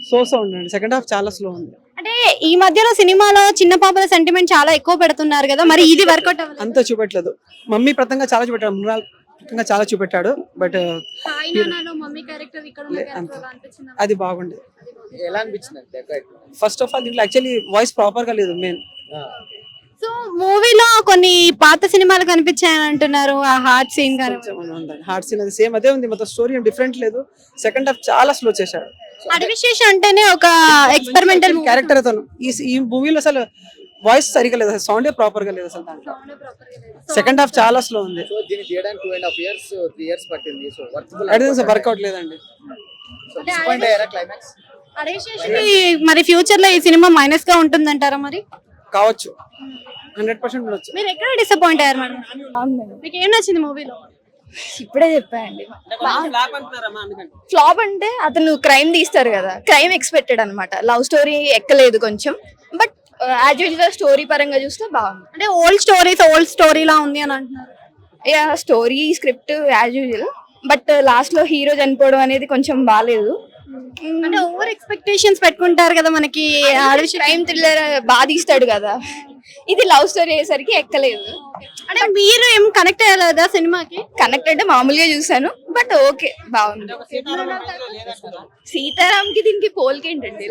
So ఉండండి. Second half చాలా slow ఉంది. అంటే ఈ మధ్యలో సినిమాలో చిన్న పాపల సెంటిమెంట్ చాలా ఎక్కువ పెడుతున్నారు కదా, మరి ఇది వర్కౌట్ అవ్వలేదు. అంత చూపెట్టలేదు. మమ్మీ ప్రతంగా చాలా చూపెట్టాడు, మృణాల్ ప్రతంగా చాలా చూపెట్టాడు. బట్ అది బాగుంది. ఎలా అనిపించింది? ఫస్ట్ ఆఫ్ ఆల్ దీంట్లో యాక్చువల్లీ వాయిస్ ప్రాపర్ గా లేదు మెయిన్. సో మూవీలో కొన్ని పాత సినిమాలు కనిపించాయని అంటున్నారు, ఆ హార్ట్ సీన్ కానీ. హార్ట్ సీన్ అది సేమ్ అదే ఉంది, మొత్తం స్టోరీ ఏం డిఫరెంట్ లేదు. సెకండ్ హాఫ్ చాలా స్లో చేశాడు. అడివిశేష్ అంటేనే ఒక ఎక్స్పెరిమెంటల్ క్యారెక్టర్ అతను. ఈ మూవీలో అసలు వాయిస్ సరిగా లేదు, అసలు సౌండ్ ప్రాపర్ గా లేదు అసలు దాంట్లో. సెకండ్ హాఫ్ చాలా స్లో ఉంది. సో దీన్ని తీయడానికి 2.5 years 3 years పట్టింది. సో వర్కౌట్ లేదండి. సో డిసప్పాయింట్ అయ్యారా క్లైమాక్స్? అడివిశేష్ మరి ఫ్యూచర్ లో ఈ సినిమా మైనస్ గా ఉంటుందంటారా? మరి కావచ్చు, 100% ఉండొచ్చు. మీరు ఎక్కడ డిసప్పాయింట్ అయ్యారు మేడం? మీకు ఏం నచ్చింది మూవీలో? ఇప్పుడే చెప్పాయండి. ఫ్లాప్ అంటే అతను క్రైమ్ తీస్తారు కదా, క్రైమ్ ఎక్స్పెక్టెడ్ అన్నమాట. లవ్ స్టోరీ ఎక్కలేదు కొంచెం, బట్ యాజ్ యూజువల్ స్టోరీ పరంగా చూస్తే బాగుంది. అంటే ఓల్డ్ స్టోరీ లా ఉంది అని అంటున్నారు. Yeah, story script as usual, but last లో హీరో చనిపోవడం అనేది కొంచెం బాగాలేదు. అంటే ఓవర్ ఎక్స్పెక్టేషన్స్ పెట్టుకుంటారు కదా మనకి. క్రైమ్ థ్రిల్లర్ బాగా తీస్తాడు కదా, ఇది లవ్ స్టోరీ అయ్యేసరికి ఎక్కలేదు. అంటే మీరు ఏం కనెక్ట్ అయ్యలేదా సినిమాకి? కనెక్ట్ అంటే మామూలుగా చూసాను, బట్ ఓకే బాగుంది. సీతారాంకి దీనికి పోలికేంటండి?